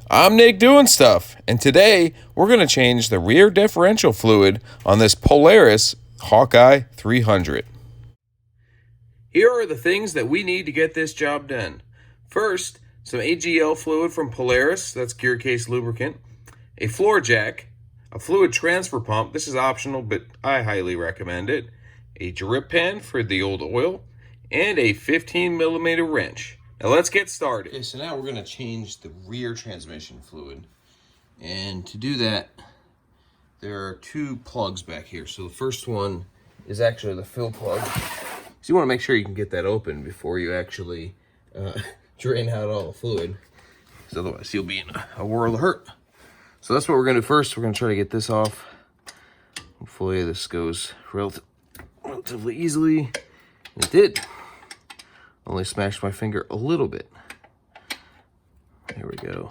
I'm Nick doing stuff, and today we're going to change the rear differential fluid on this Polaris Hawkeye 300. Here are the things that we need to get this job done. First, some AGL fluid from Polaris, that's gear case lubricant, a floor jack, a fluid transfer pump, this is optional but I highly recommend it, a drip pen for the old oil, and a 15mm wrench. Now let's get started. Okay, so now we're going to change the rear transmission fluid. And to do that, there are two plugs back here. So the first one is actually the fill plug. So you want to make sure you can get that open before you actually drain out all the fluid. Because otherwise you'll be in a world of hurt. So that's what we're going to do first. We're going to try to get this off. Hopefully this goes relatively easily. And it did. Only smashed my finger a little bit. There we go.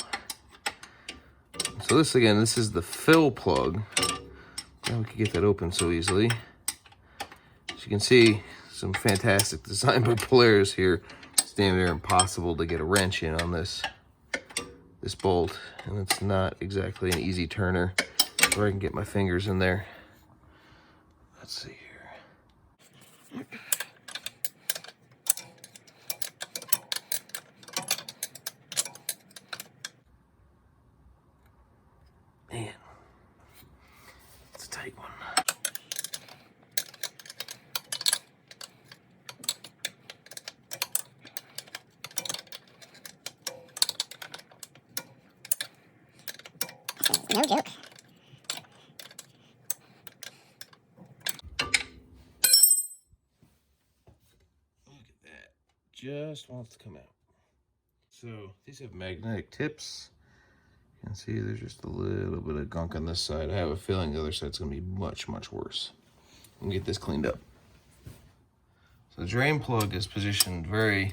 So this is the fill plug. Now we can get that open so easily. As you can see, some fantastic design by Polaris here. It's damn near impossible to get a wrench in on this bolt, and it's not exactly an easy turner where I can get my fingers in there. Let's see here. Man, it's a tight one. No joke. Look at that. Just wants to come out. So these have magnetic tips. You can see there's just a little bit of gunk on this side. I have a feeling the other side's going to be much, much worse. Let me get this cleaned up. So the drain plug is positioned very,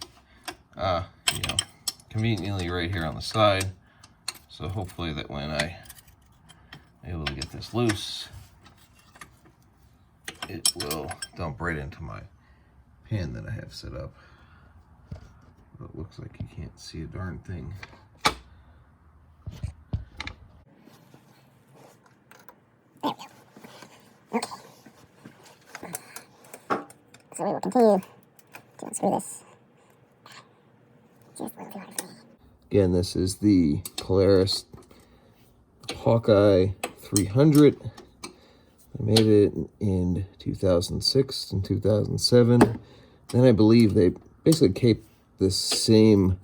conveniently right here on the side. So hopefully that when I'm able to get this loose, it will dump right into my pan that I have set up. But it looks like you can't see a darn thing. So we will continue to unscrew this. Just a little too hard for me. Again, this is the Polaris Hawkeye 300. I made it in 2006 and 2007. Then I believe they basically kept this same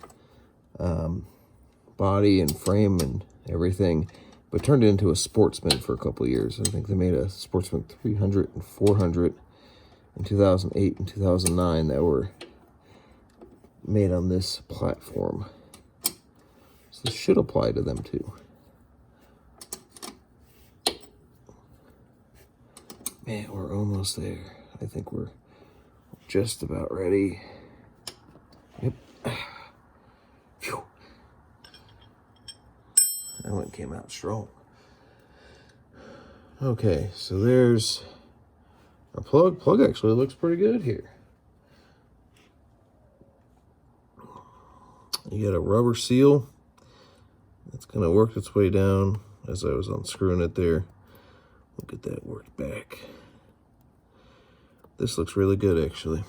body and frame and everything, but turned it into a Sportsman for a couple of years. I think they made a Sportsman 300 and 400 in 2008 and 2009 that were made on this platform. So this should apply to them too. Man, we're almost there. I think we're just about ready. Yep. Phew. That one came out strong. Okay, so there's our plug. Plug actually looks pretty good here. You got a rubber seal. It's kind of worked its way down as I was unscrewing it there. We'll get that worked back. This looks really good, actually.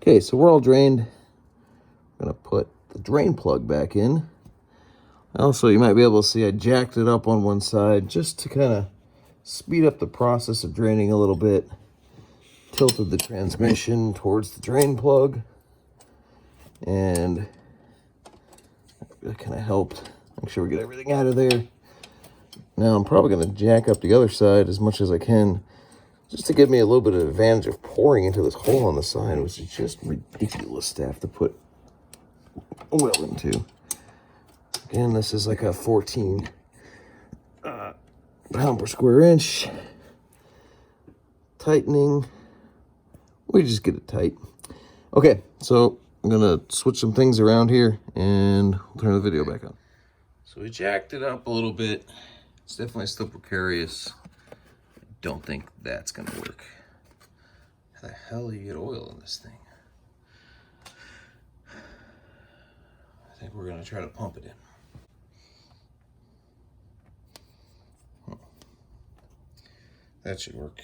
Okay, so we're all drained. I'm gonna put the drain plug back in. Also, you might be able to see I jacked it up on one side just to kind of speed up the process of draining a little bit. Tilted the transmission towards the drain plug, and that kind of helped make sure we get everything out of there. Now I'm probably going to jack up the other side as much as I can, just to give me a little bit of advantage of pouring into this hole on the side, which is just ridiculous to have to put oil into. Again, this is like a 14 pound per square inch. Tightening. We just get it tight. Okay, so I'm gonna switch some things around here and we'll turn the video back on. So we jacked it up a little bit. It's definitely still precarious. I don't think that's gonna work. How the hell do you get oil in this thing? I think we're going to try to pump it in. That should work.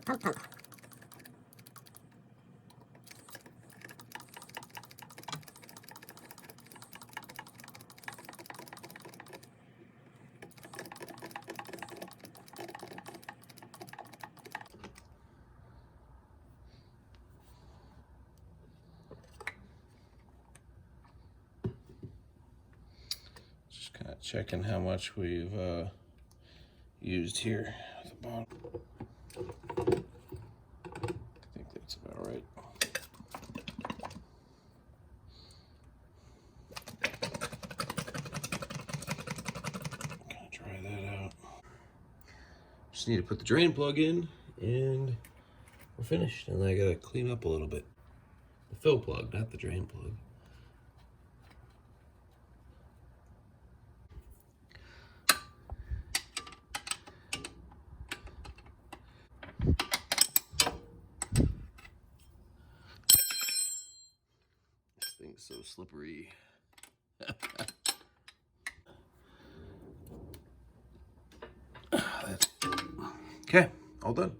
Pump. Just kind of checking how much we've used here at the bottom. I think that's about right. Gonna try that out. Just need to put the drain plug in and we're finished. And then I gotta clean up a little bit. The fill plug, not the drain plug. This thing's so slippery. Okay, all done.